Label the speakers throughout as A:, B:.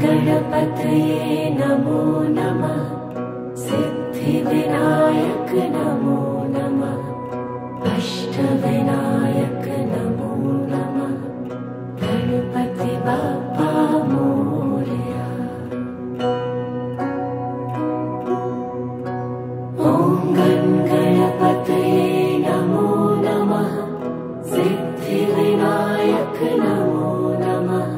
A: गणपतये नमो नमः। सिद्धिविनायक नमो नमः। अष्टविनायक नमो नमः। गणपति बाप्पा मोरया। ॐ गणपतये नमो नमः। सिद्धिविनायक नमो नमः।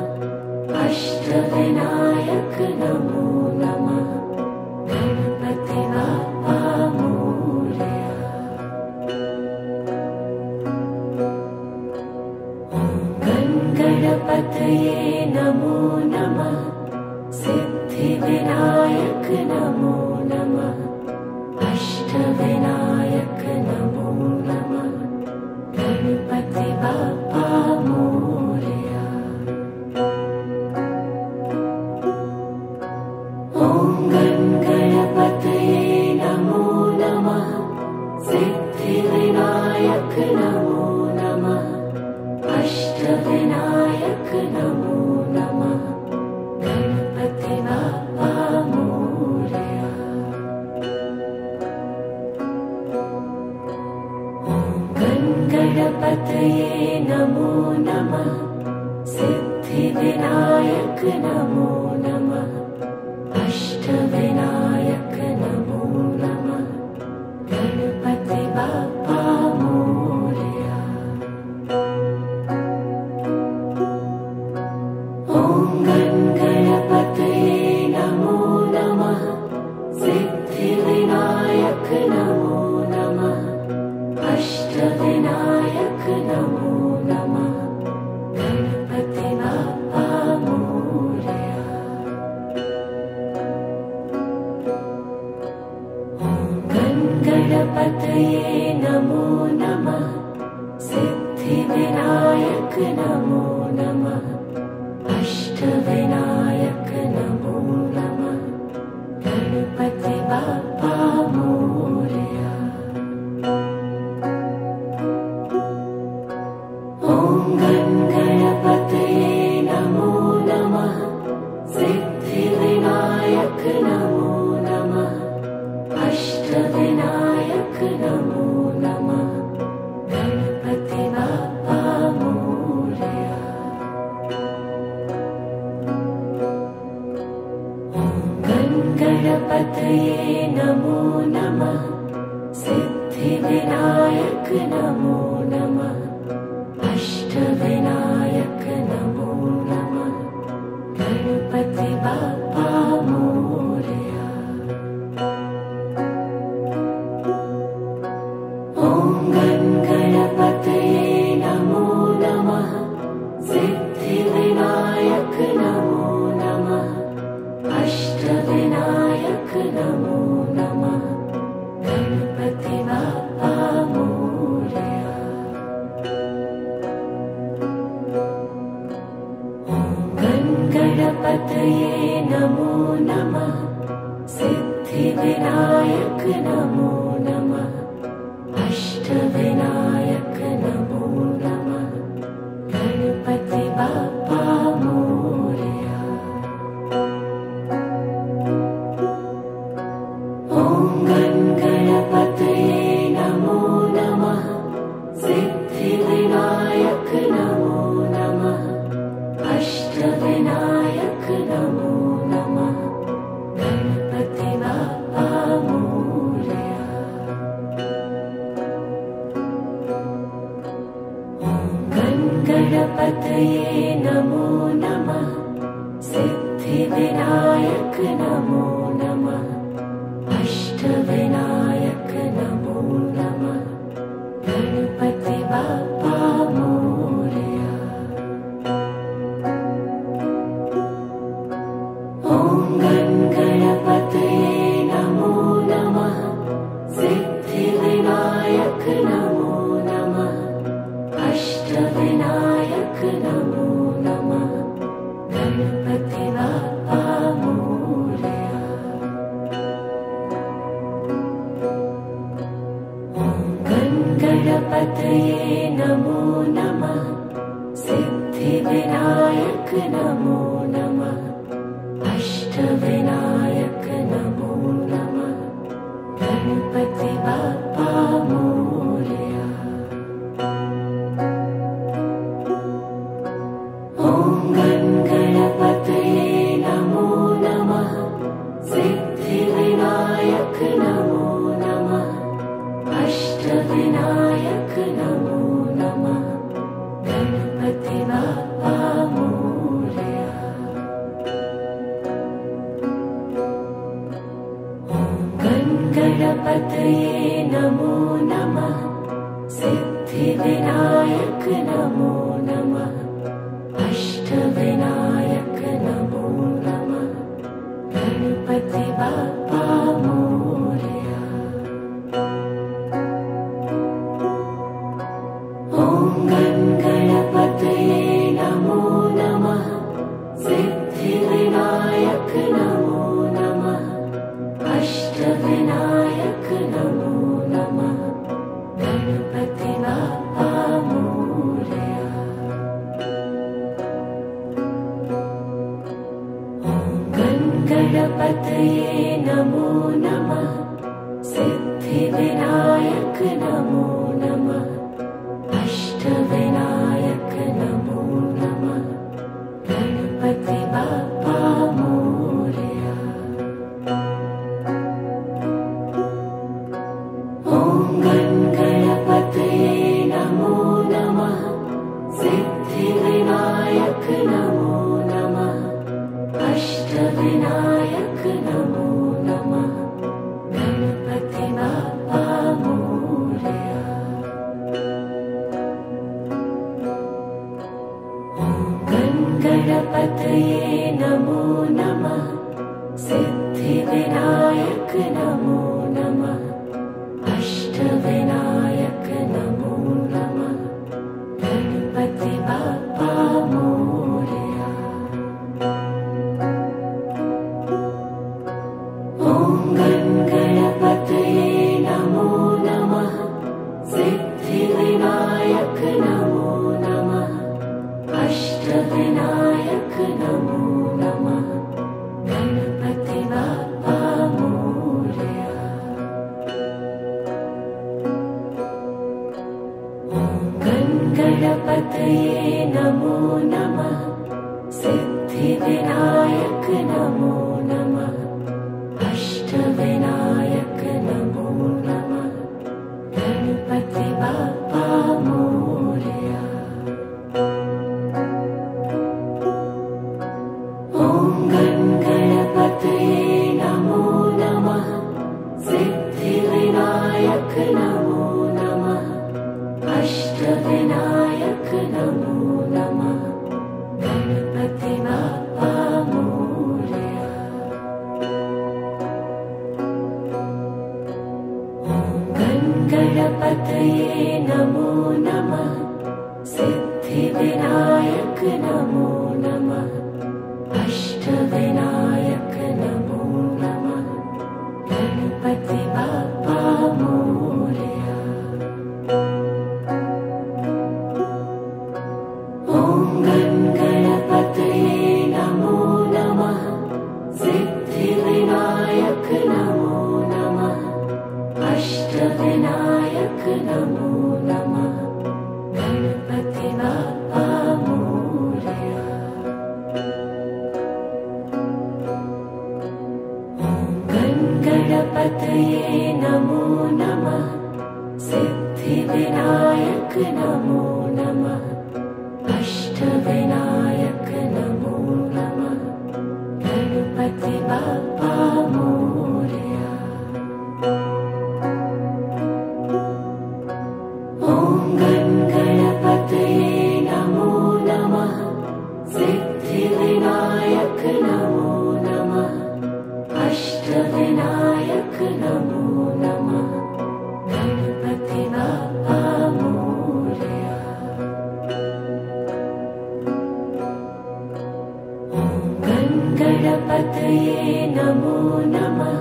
A: अष्टविनायक नमो नमः। गणपति बाप्पा मोरया। ॐ गणपतये नमो नमः। सिद्धिविनायक नमो नमः। अष्टविनायक नमो नमः। गणपति बाप्पा मोरया। ॐ गणपतये नमो नमः। सिद्धिविनायक नमो नमः। अष्टविनायक नमो नमः। गणपति बाप्पा मोरया। गणपतये नमो नमः। सिद्धिविनायक नमो नमः। अष्टविनायक नमो नमः। गणपति बाप्पा मोरया। ॐ गणपतये नमो नमः। सिद्धिविनायक नमो नमः। अष्टविनायक नमो नमः। गणपति बाप्पा मोरया। ॐ गणपतये नमो नमः। सिद्धिविनायक नमो नमः। अष्टविनायक नमो नमः। गणपति बाप्पा मोरया। ॐ गणपतये नमो नमः। सिद्धिविनायक नमो नमः। अष्टविनायक नमो नमः। गणपति बाप्पा मोरया। ॐ गणपतये नमो नमः। सिद्धिविनायक नमो नमः। अष्टविनायक नमो नमः। गणपति बाप्पा मोरया। ॐ गणपतये नमो नमः। सिद्धिविनायक नमो नमः। अष्टविनायक नमो नमः। गणपति बाप्पा मोरया। गणपतये नमो नमः। सिद्धिविनायक नमो नमः। अष्टविनायक नमो नमः। गणपति बाप्पा मोरया। ॐ गणपतये नमो नमः। सिद्धिविनायक नमो नमः। अष्टविनायक नमो नमः। गणपति बाप्पा मोरया। ॐ गणपतये नमो नमः। सिद्धिविनायक नमो नमः। अष्टविनायक नमो नमः। गणपति बाप्पा मोरया। ॐ गणपतये नमो नमः। सिद्धिविनायक नमो नमः। अष्टविनायक नमो नमः। गणपति बाप्पा मोरया। ॐ गणपतये नमो सिद्धिविनायक नमो नमः। अष्टविनायक नमो नमः। गणपति बाप्पा मोरया। ॐ गणपतये नमो नमः। सिद्धिविनायक नमो नमः। अष्टविनायक नमो नमः। गणपति बाप्पा मोरया। गणपतये नमो नमः। सिद्धिविनायक नमो नमः। अष्टविनायक नमो नमः। गणपति बाप्पा मोरया। ॐ गणपतये नमो नमः। सिद्धिविनायक नमो नमः। अष्टविनायक नमो नमः। गणपति बाप्पा मोरया। गणपतये नमो नमः। सिद्धिविनायक नमो नमः। अष्टविनायक नमो नमः। गणपति बाप्पा मोरया। ॐ गणपतये नमो नमः। सिद्धिविनायक नमो नमः। अष्टविनायक नमो नमः। गणपति बाप्पा मोरया। गणपतये नमो नमः। सिद्धिविनायक नमो नमः। अष्टविनायक नमो नमः। गणपति बाप्पा मोरया। ॐ गणपतये नमो नमः। सिद्धिविनायक नमो नमः। अष्टविनायक नमो नमः। गणपति बाप्पा मोरया। गणपतये नमो नमः। सिद्धिविनायक नमो नमः। अष्टविनायक नमो नमः। गणपति बाप्पा मोरया। ॐ गणपतये नमो नमः। सिद्धिविनायक नमो नमः। अष्टविनायक नमो नमः। गणपति बाप्पा मोरया। गणपतये नमो नमः। सिद्धिविनायक नमो नमः। अष्टविनायक नमो नमः। गणपति बाप्पा मोरया। ॐ गणपतये नमो नमः। सिद्धिविनायक नमो नमः। अष्टविनायक नमो नमः। गणपति बाप्पा मोरया। गणपतये नमो नमः। सिद्धिविनायक नमो नमः। अष्टविनायक नमो नमः। गणपति बाप्पा मोरया। ॐ गणपतये नमो नमः। सिद्धिविनायक नमो नमः। अष्टविनायक नमो नमः। गणपति बाप्पा मोरया। गणपतये नमो नमः।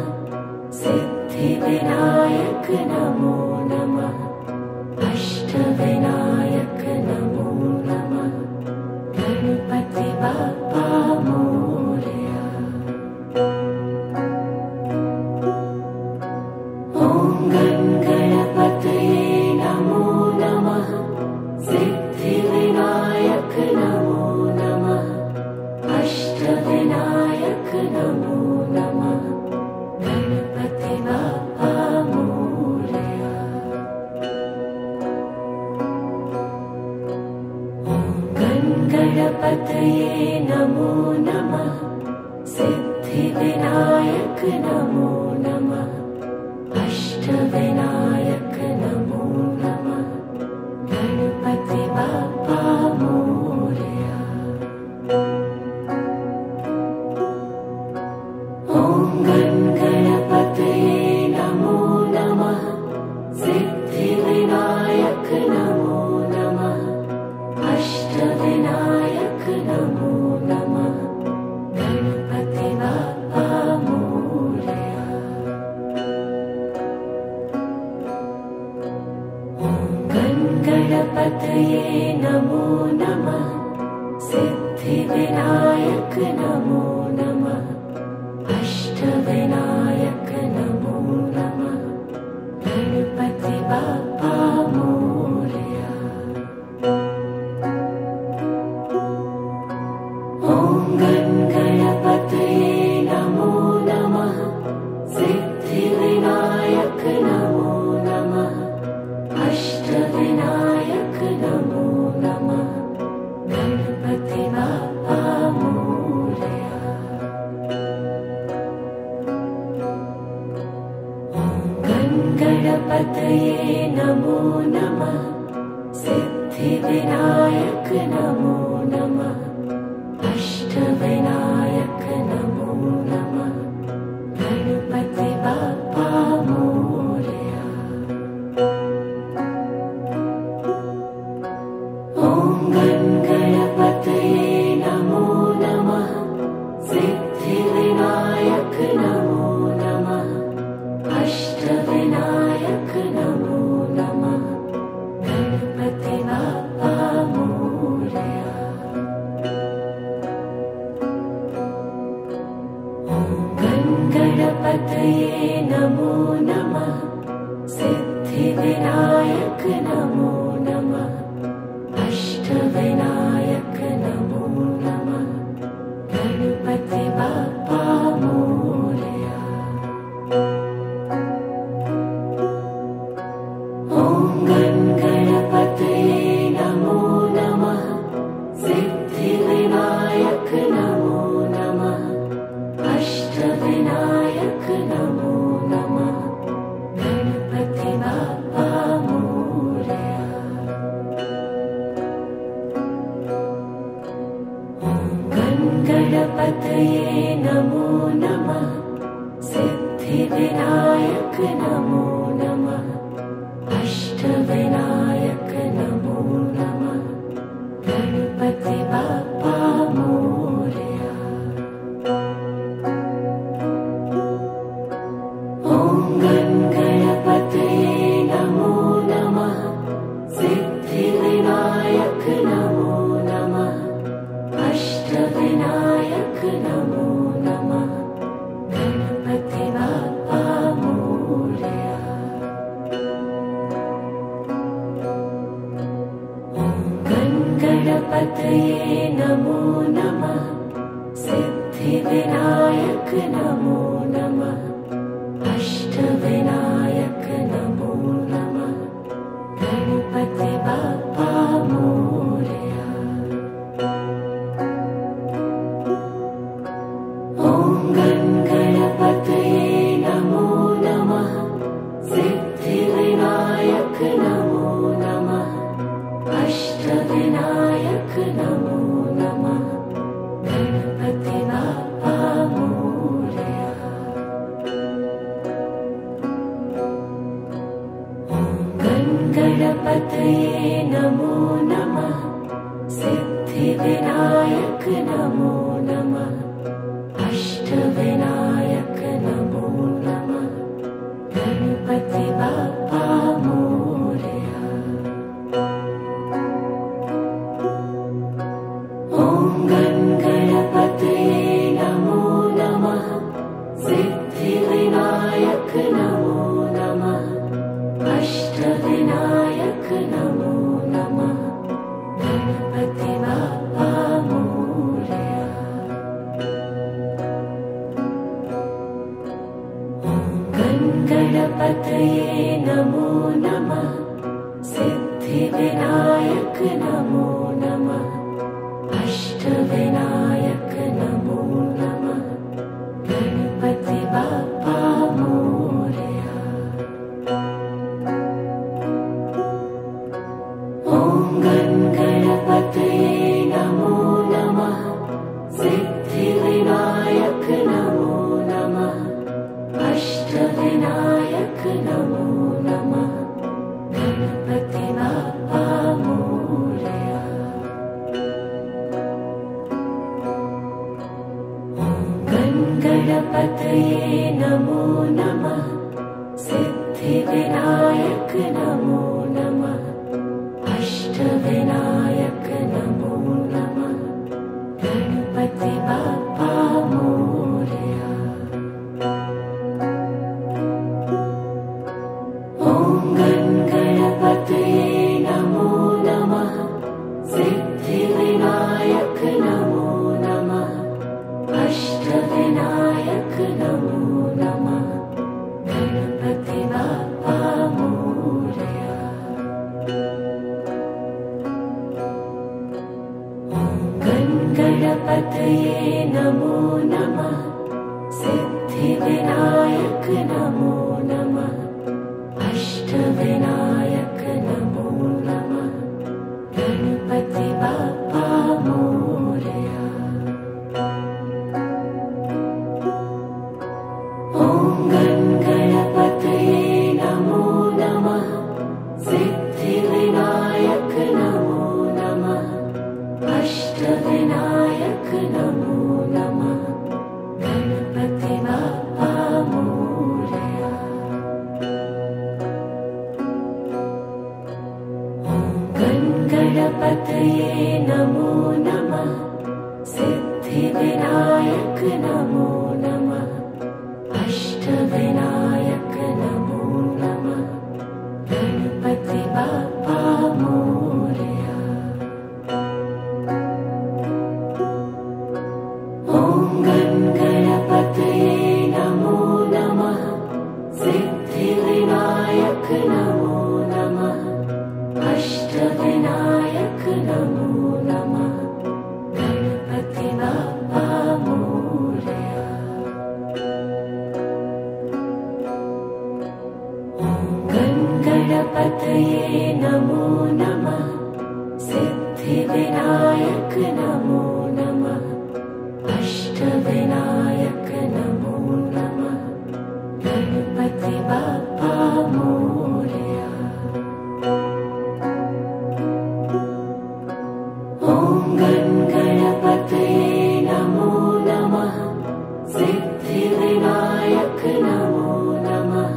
A: सिद्धिविनायक नमो नमः। अष्टविनायक नमो नमः। गणपति बाप्पा मोरया। ॐ गणपतये नमो नमः। सिद्धिविनायक नमो नमः। अष्टविनायक नमो नमः। गणपति बाप्पा मोरया। गणपतये नमो नमः। सिद्धिविनायक नमो नमः। अष्टविनायक नमो नमः। गणपति बाप्पा मोरया। ॐ गणपतये नमो नमः। सिद्धिविनायक नमो नमः। अष्टविनायक नमो नमः। गणपति बाप्पा मोरया। ॐ गणपतये नमो नमः। सिद्धिविनायक नमो नमः। अष्टविनायक नमो नमः। गणपति बाप्पा मोरया। ॐ गणपतये नमो नमः। सिद्धिविनायक नमो नमः। अष्टविनायक नमो नमः। गणपति बाप्पा मोरया। ॐ गणपतये नमो नमः। सिद्धिविनायक नमो नमः। अष्टविनायक नमो नमः। गणपति बाप्पा मोरया। ॐ गणपतये नमो नमः। सिद्धिविनायक नमो नमः। अष्टविनायक नमो नमः। गणपति बाप्पा मोरया। ॐ गणपतये नमो नमः। सिद्धिविनायक नमो नमः। अष्टविनायक नमो नमः। गणपति बाप्पा मोरया। ॐ गणपतये नमो नमः। सिद्धिविनायक नमो नमः। अष्टविनायक नमो नमः। गणपति बाप्पा मोरया। ॐ गणपतये नमो नमः। सिद्धिविनायक नमो नमः। अष्टविनायक नमो नमः। गणपति बाप्पा मोरया। ॐ गणपतये नमो नमः। सिद्धिविनायक नमो नमः। अष्टविनायक नमो नमः। गणपति बाप्पा मोरया। ॐ गणपतये नमो नमः। सिद्धिविनायक नमो नमः। अष्टविनायक नमो नमः। गणपति बाप्पा मोरया। ॐ गणपतये नमो नमः। सिद्धिविनायक नमो नमः। अष्टविनायक नमो नमः। गणपति बाप्पा मोरया। ॐ गणपतये नमो नमः। सिद्धिविनायक नमो नमः। अष्टविनायक नमो नमः। गणपति बाप्पा मोरया। ॐ गण गणपतये नमो नमः सिद्धिविनायक नमो नमः अष्टविनायक नमो नमः गणपति बाप्पा मोरया। गण गणपतये नमो नमः सिद्धिविनायक नमो नमः अष्टविनायक नमो नमः गणपति बाप्पा मोरया। ॐ गण गणपतये नमो नमः सिद्धिविनायक नमो नमः अष्टविनायक नमो नमः गणपति बाप्पा मोरया। गण गणपतये नमो नमः सिद्धिविनायक नमो नमः अष्टविनायक नमो नमः गणपति बाप्पा मोरया। ॐ गण गणपतये नमो नमः सिद्धिविनायक नमो नमः अष्टविनायक नमो नमः गणपति बाप्पा मोरया। गण गणपतये नमो नमः सिद्धिविनायक नमो नमः अष्टविनायक नमो नमः गणपति बाप्पा मोरया। ॐ गण गणपतये नमो नमः सिद्धिविनायक नमो नमः अष्टविनायक नमो नमः गणपति बाप्पा मोरया। गण गणपतये नमो नमः सिद्धिविनायक नमो नमः अष्टविनायक नमो नमः गणपति बाप्पा मोरया। ॐ गण गणपतये नमो नमः सिद्धिविनायक नमो नमः अष्टविनायक नमो नमः गणपति बाप्पा मोरया। गण गणपतये नमो नमः सिद्धिविनायक नमो नमः अष्टविनायक नमो नमः गणपति बाप्पा मोरया। ॐ गण गणपतये नमो नमः सिद्धिविनायक नमो नमः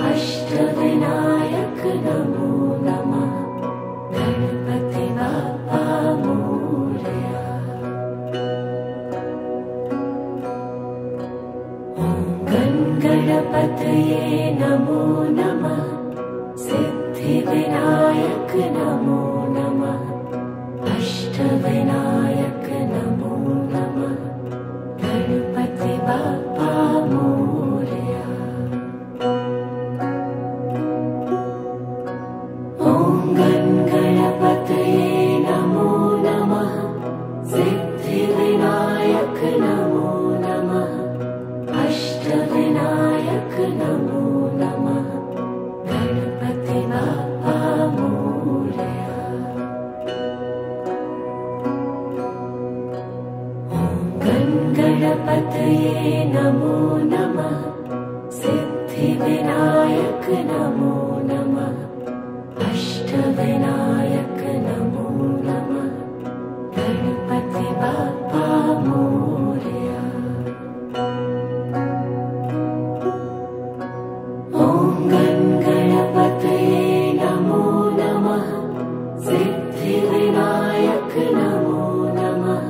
A: अष्टविनायक नमो नमः गणपति बाप्पा मोरया। गण गणपतये नमो नमः सिद्धिविनायक नमो नमः अष्टविनायक नमो नमः गणपति बाप्पा मोरया। ॐ गण गणपतये नमो नमः सिद्धिविनायक नमो नमः अष्टविनायक नमो नमः गणपति बाप्पा मोरया। गण गणपतये नमो नमः सिद्धिविनायक नमो नमः अष्टविनायक नमो नमः गणपति बाप्पा मोरया। ॐ गण गणपतये नमो नमः सिद्धिविनायक नमो नमः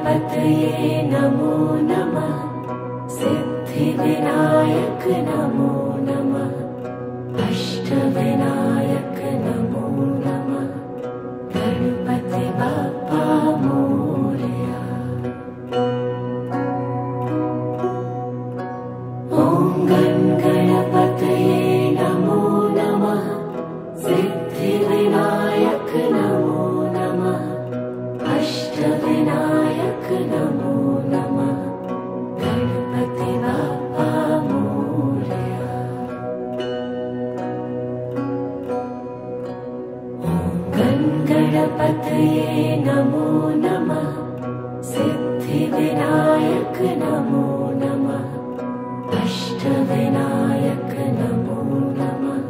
A: गणपतये नमो नमः सिद्धिविनायक नमो नमः अष्टविनायक नमो नमः गणपति बाप्पा मोरया। ॐ गणपतये नमो नमः सिद्धिविनायक नमो नमः अष्टविनायक नमो नमः गणपति बाप्पा मोरया। गणपतये नमो नमः सिद्धिविनायक नमो नमः अष्टविनायक नमो नमः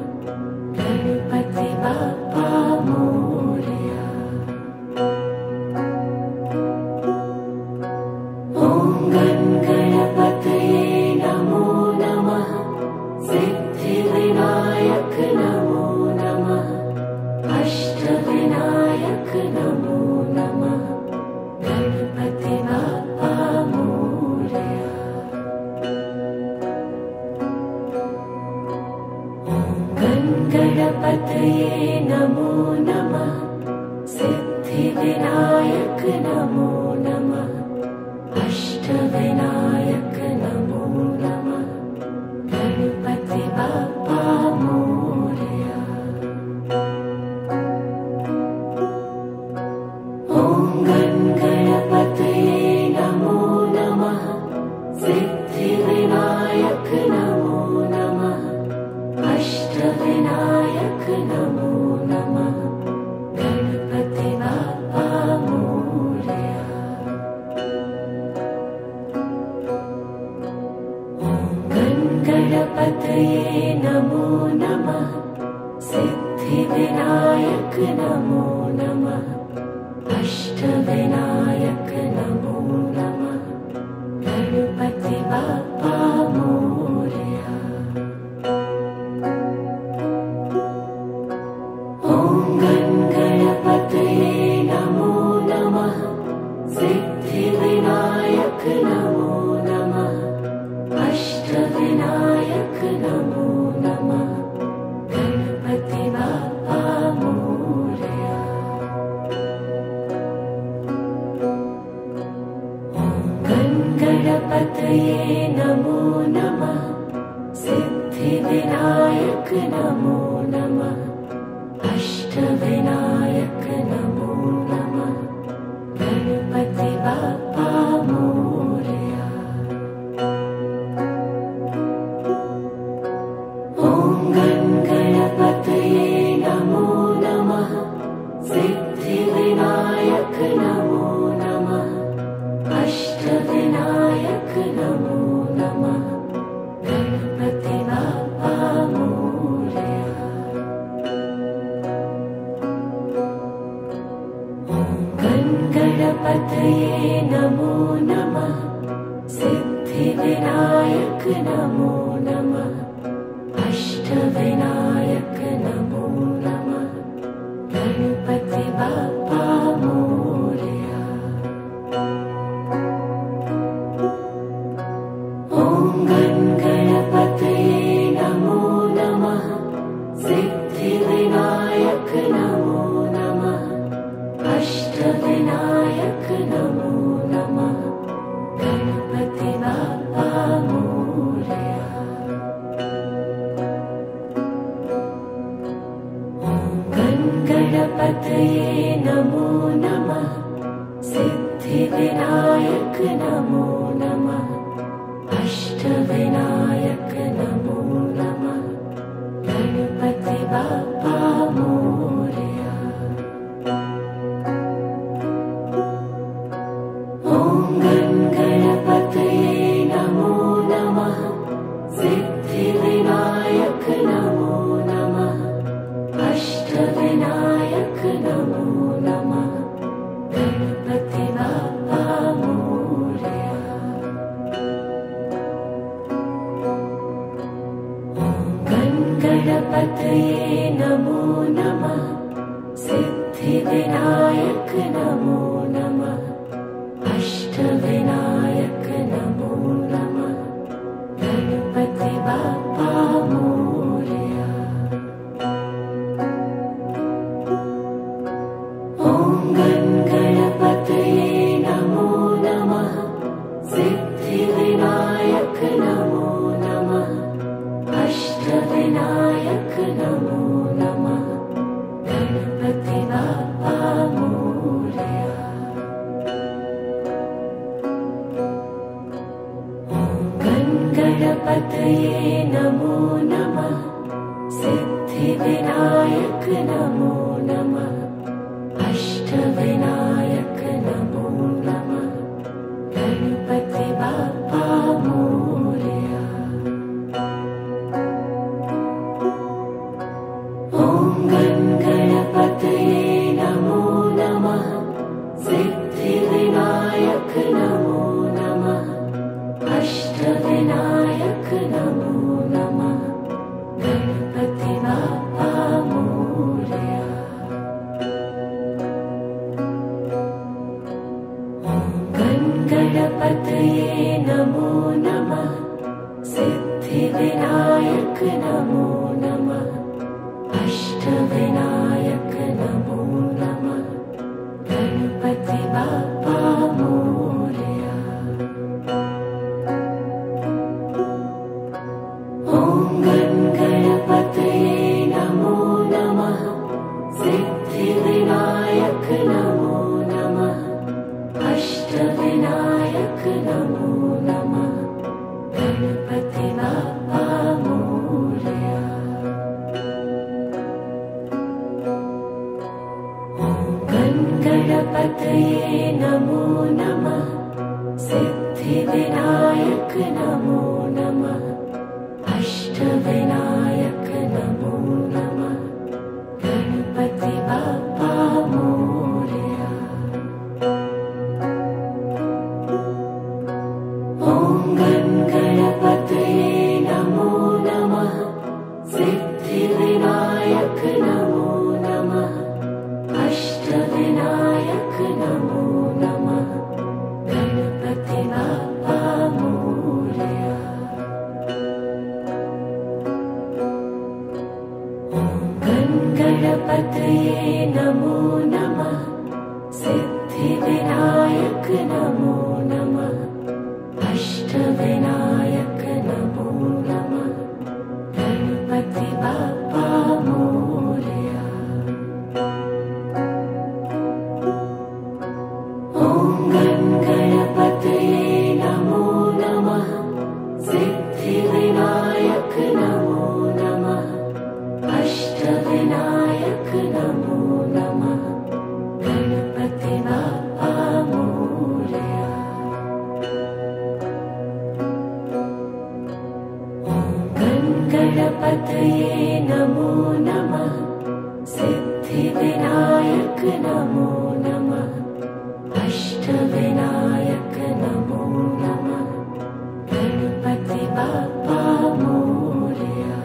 A: गणपति बाप्पा मोरया। ॐ गणपतये नमो नमः सिद्धिविनायक नमो नमः अष्टविनायक नमो नमः गणपति बाप्पा मोरया। गणपतये नमो नमः सिद्धिविनायक नमो नमः अष्टविनायक नमो नमः गणपति बाप्पा मोरया। ॐ गणपतये नमो नमः सिद्धिविनायक नमो नमः अष्टविनायक नमो नमः गणपति बाप्पा मोरया। गणपतये नमो नमः सिद्धिविनायक नमो नमः अष्टविनायक नमो नमः गणपति बाप्पा मोरया। ॐ गणपतये नमो नमः सिद्धिविनायक नमो नमः अष्टविनायक नमो नमः गणपति बाप्पा मोरया। गणपतये नमो नमः सिद्धिविनायक नमो नमः अष्टविनायक नमो नमः गणपति बाप्पा मोरया। ॐ गणपतये नमो नमः सिद्धिविनायक नमो नमः अष्टविनायक नमो नमः गणपति बाप्पा मोरया। गणपतये नमो नमः सिद्धिविनायक नमो नमः अष्टविनायक नमो नमः गणपति बाप्पा मोरया। ॐ गणपतये नमो नमः सिद्धिविनायक नमो नमः अष्टविनायक नमो नमः गणपति बाप्पा मोरया। गणपतये नमो नमः सिद्धिविनायक नमो नमः अष्टविनायक नमो नमः गणपति बाप्पा मोरया। ॐ गणपतये नमो नमः सिद्धिविनायक नमो नमः अष्टविनायक नमो नमः गणपति बाप्पा मोरया। गणपतये नमो नमः सिद्धिविनायक नमो नमः अष्ट अष्टविनायक नमो नमः। गणपति बाप्पा मोरया। ॐ गणपतये नमो नमः। सिद्धिविनायक नमो नमः। अष्टविनायक नमो नमः। गणपति बाप्पा मोरया। गणपतये नमो नमः। सिद्धिविनायक नमो नमः। अष्टविनायक नमो नमः। गणपति बाप्पा मोरया। ॐ गणपतये नमो नमः। सिद्धिविनायक नमो नमः। अष्टविनायक नमो नमः। गणपति बाप्पा मोरया। ॐ गणपतये नमो नमः। सिद्धिविनायक नमो नमः। अष्टविनायक नमो नमः। गणपति बाप्पा मोरया। ॐ गणपतये नमो नमः। सिद्धिविनायक नमो नमः। अष्टविनायक नमो नमः। गणपति बाप्पा मोरया। ॐ गणपतये नमो नमः। सिद्धिविनायक नमो नमः। अष्टविनायक नमो नमः। गणपति बाप्पा मोरया। ॐ गणपतये नमो नमः। सिद्धिविनायक नमो नमः। अष्टविनायक नमो नमः। गणपति बाप्पा मोरया। ॐ गणपतये नमो नमः। सिद्धिविनायक नमो नमः। अष्टविनायक नमो नमः। गणपति बाप्पा मोरया। ॐ गणपतये नमो नमः। सिद्धिविनायक नमो नमः। अष्टविनायक नमो नमः। गणपति बाप्पा मोरया। ॐ गणपतये नमो नमः। सिद्धिविनायक नमो नमः। अष्टविनायक नमो नमः। गणपति बाप्पा मोरया।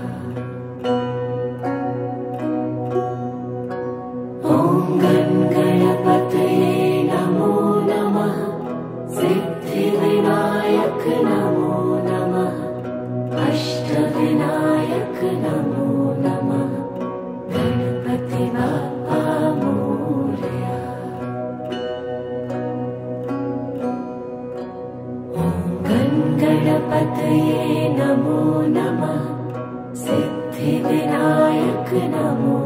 A: ॐ गणपतये नमो नमः। सिद्धिविनायक नमो नमः। अष्टविनायक नमो नमः। गणपति बाप्पा मोरया। ॐ गणपतये नमो नमः। सिद्धिविनायक नमो